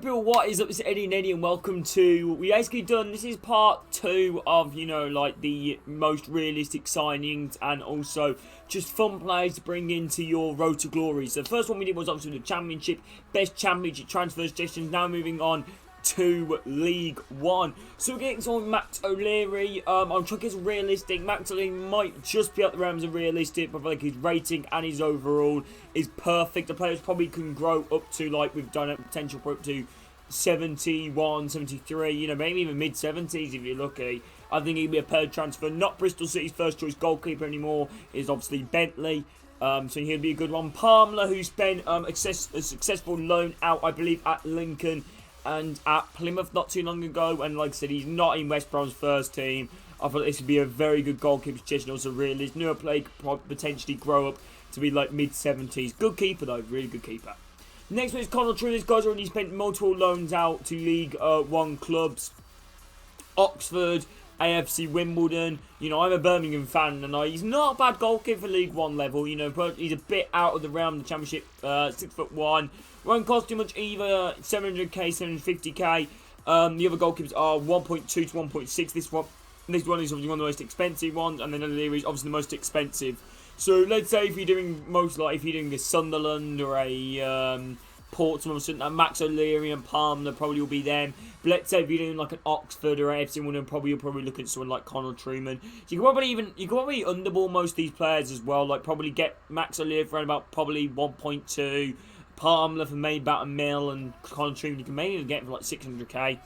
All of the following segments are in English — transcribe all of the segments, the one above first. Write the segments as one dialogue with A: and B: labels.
A: People, what is up? It's Eddie and Eddie, and welcome to. We basically done. This is part 2 of like the most realistic signings and also just fun players to bring into your Road to Glory. So the first one we did was obviously the Championship, best Championship transfer suggestions. Now moving on to League One. So we're getting someone Max O'Leary. I'm trying to get realistic. Max O'Leary might just be up the realms of realistic, but like his rating and his overall is perfect. The players probably can grow up to, like we've done, a potential for up to 71, 73, maybe even mid-70s if you're lucky. I think he'd be a perfect transfer. Not Bristol City's first choice goalkeeper anymore, is obviously Bentley. So he'll be a good one. Palmer, who spent a successful loan out, I believe, at Lincoln and at Plymouth not too long ago, and like I said, he's not in West Brom's first team. I thought this would be a very good goalkeeper suggestion, also realist. Newer play could potentially grow up to be like mid-70s. Good keeper though, really good keeper. Next one is Connell True. This guy's already spent multiple loans out to League One clubs. Oxford, AFC Wimbledon. I'm a Birmingham fan, and he's not a bad goalkeeper for League One level. But he's a bit out of the realm of the Championship. 6'1". Won't cost too much either. 700k, 750k. The other goalkeepers are 1.2 to 1.6. This one is obviously one of the most expensive ones, and then O'Leary is obviously the most expensive. So let's say if you're doing a Sunderland or a Portsmouth or something, Max O'Leary and Palmer probably will be them. But let's say if you're doing like an Oxford or AFC Wimbledon, you'll probably look at someone like Connell Truman. So you can probably underball most of these players as well. Like probably get Max O'Leary for around about probably 1.2, Palmer for maybe about $1 million, and Connell Truman you can maybe get for like 600k.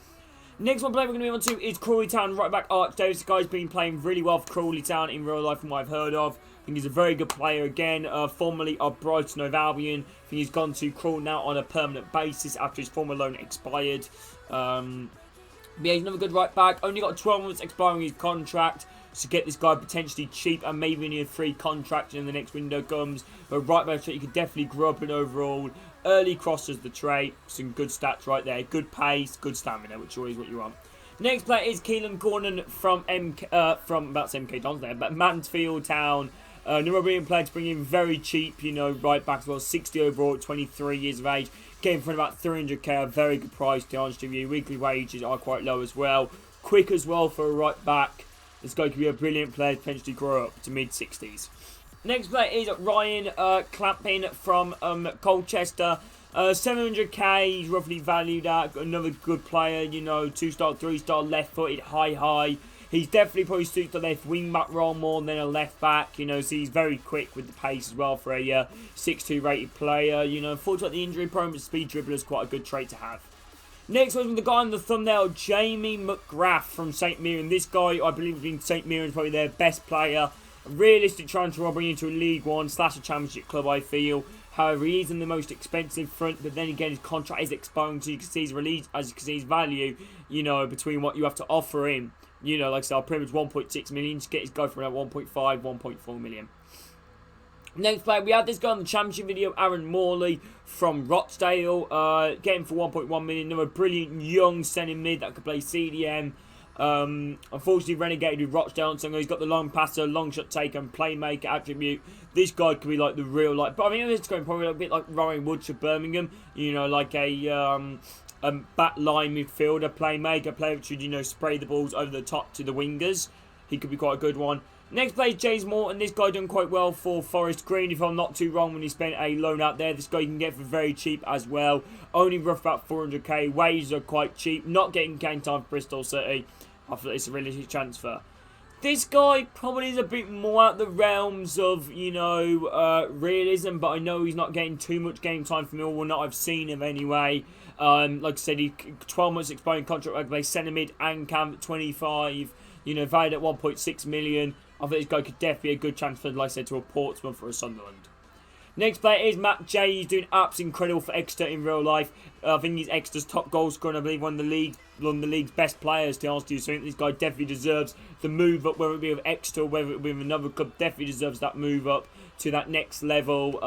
A: Next one player we're going to move on to is Crawley Town right back Arch Davis. This guy's been playing really well for Crawley Town in real life from what I've heard of. I think he's a very good player again, formerly of Brighton of Albion. I think he's gone to Crawley now on a permanent basis after his former loan expired. But yeah, he's another good right back. Only got 12 months expiring his contract. So get this guy potentially cheap and maybe need a free contract when the next window comes. But right back, you could definitely grow up in overall. Early cross as the trait. Some good stats right there. Good pace, good stamina, which is always what you want. Next player is Keelan Cornan from MK Dons there, but Mansfield Town. Another brilliant player to bring in very cheap, right back as well. 60 overall, 23 years of age. Getting for about 300k, a very good price to be honest with you. Weekly wages are quite low as well. Quick as well for a right back. This guy could be a brilliant player to potentially grow up to mid-60s. Next player is Ryan Clappin from Colchester. 700k, he's roughly valued at. Another good player, 2-star, 3-star, left-footed, high. He's definitely probably suits the left wing back role more than a left back, so he's very quick with the pace as well for a 6'2" rated player. Unfortunately, the injury prone but speed dribbler is quite a good trait to have. Next one, the guy on the thumbnail, Jamie McGrath from St Mirren. This guy, I believe, in St Mirren is probably their best player. A realistic transfer bringing into a League One / a Championship club, I feel. However, he isn't the most expensive front, but then again, his contract is expiring, so you can see his release, as you can see his value, between what you have to offer him. Like I said, I'll pretty much 1.6 million to get his guy for around 1.5, 1.4 million. Next player, we had this guy on the Championship video, Aaron Morley from Rochdale, getting for 1.1 million. Another brilliant young centre mid that could play CDM. Unfortunately, renegated with Rochdale, so he's got the long passer, long shot taker, and playmaker attribute. This guy could be like the real, but I mean, this guy probably a bit like Ryan Woods of Birmingham. Like a back line midfielder, playmaker, player which should, spray the balls over the top to the wingers. He could be quite a good one. Next player is James Morton. This guy done quite well for Forest Green, if I'm not too wrong, when he spent a loan out there. This guy you can get for very cheap as well. Only rough about 400k. Wages are quite cheap. Not getting game time for Bristol City. I feel it's a realistic transfer. This guy probably is a bit more out the realms of, realism, but I know he's not getting too much game time from Millwall, not I've seen him anyway. Like I said, he 12 months expiring contract, like play centre mid and camp at 25, valued at 1.6 million. I think this guy could definitely be a good transfer, like I said, to a Portsmouth or a Sunderland. Next player is Matt J. He's doing absolutely incredible for Exeter in real life. I think he's Exeter's top goal scorer, and I believe one of the league's best players, to be honest with you. So I think this guy definitely deserves the move up, whether it be with Exeter or whether it be with another club, definitely deserves that move up to that next level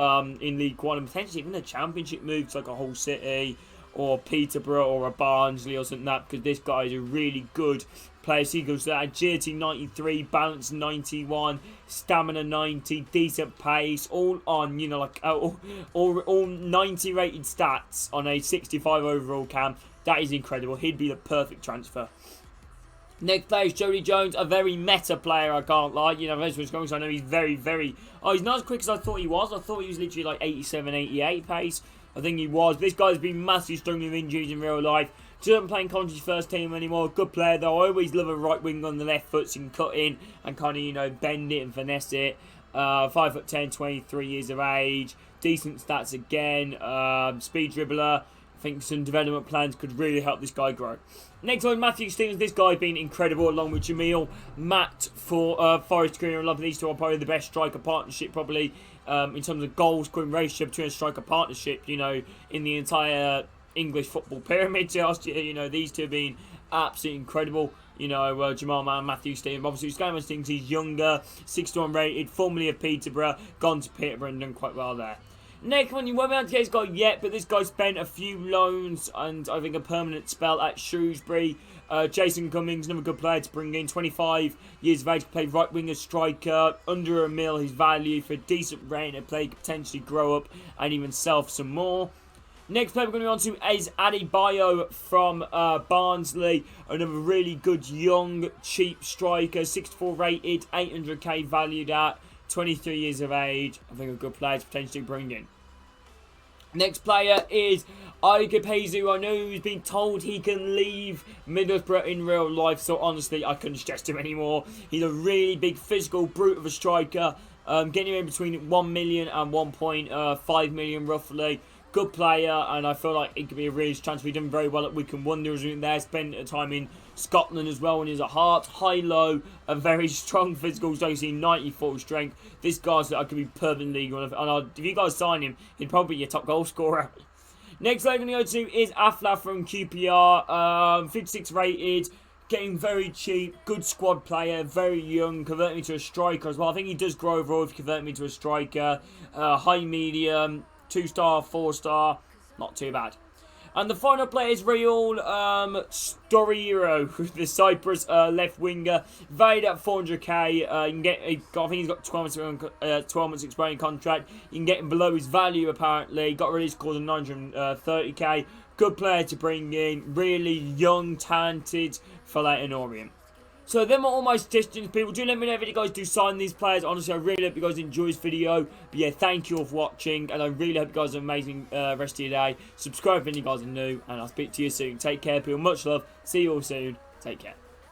A: in League One, and potentially even a Championship move to like a Hull City or Peterborough or a Barnsley or something like that, because this guy is a really good player. So he goes to agility 93, balance 91, stamina 90, decent pace, all on, you know, like all 90 rated stats on a 65 overall cam. That is incredible. He'd be the perfect transfer. Next player is Jody Jones, a very meta player, I can't lie. You know, as so I know he's very... Oh, he's not as quick as I thought he was. I thought he was literally like 87, 88 pace. I think he was. This guy's been massively struggling with injuries in real life. Doesn't play in Coventry's first team anymore. Good player, though. I always love a right wing on the left foot so you can cut in and kind of, you know, bend it and finesse it. 5'10", 23 years of age. Decent stats again. Speed dribbler. I think some development plans could really help this guy grow. Next one, Matthew Stevens. This guy been incredible along with Jamil. Matt for Forest Green. I love these two are probably the best striker partnership probably in terms of goal scoring ratio between a striker partnership, you know, in the entire English football pyramid last year. You know, these two have been absolutely incredible. You know, Jamal Man, Matthew Stevens. Obviously, Scammers thinks he's younger, 61 rated, formerly of Peterborough, gone to Peterborough and done quite well there. Next one, you won't be able to get this guy yet, but this guy spent a few loans and I think a permanent spell at Shrewsbury. Jason Cummings, another good player to bring in. 25 years of age, to play right winger striker. Under $1 million his value for a decent rate to play, could potentially grow up and even sell for some more. Next player we're going to be on to is Adebayo from Barnsley. Another really good young, cheap striker. 64 rated, 800k valued at. 23 years of age. I think a good player to potentially bring in. Next player is goalkeepers. I know he's been told he can leave Midfielders in real life, so honestly, I couldn't stress him anymore. He's a really big, physical brute of a striker. Getting him in between 1 million and 1.5 million roughly. Good player, and I feel like it could be a really chance. We've done very well at Wycombe Wanderers there. Spent time in Scotland as well when he was at Hearts. High-low, a very strong physical. So you see 94 strength. This guy's I could be perfectly legal. And if you guys sign him, he'd probably be your top goal scorer. Next player I'm going to go to is Afla from QPR. 56 rated. Getting very cheap. Good squad player. Very young. Convert me to a striker as well. I think he does grow overall if you convert me to a striker. High medium. 2-star, 4-star, not too bad. And the final player is Real Storiro, the Cyprus left winger, valued at 400k. You can get, I think he's got 12 months expiring contract. You can get him below his value apparently. Got release clause of 930k. Good player to bring in, really young, talented for Leighton Orient. So them are all my suggestions, people. Do let me know if you guys do sign these players. Honestly, I really hope you guys enjoy this video. But yeah, thank you all for watching. And I really hope you guys have an amazing rest of your day. Subscribe if any of you guys are new. And I'll speak to you soon. Take care, people. Much love. See you all soon. Take care.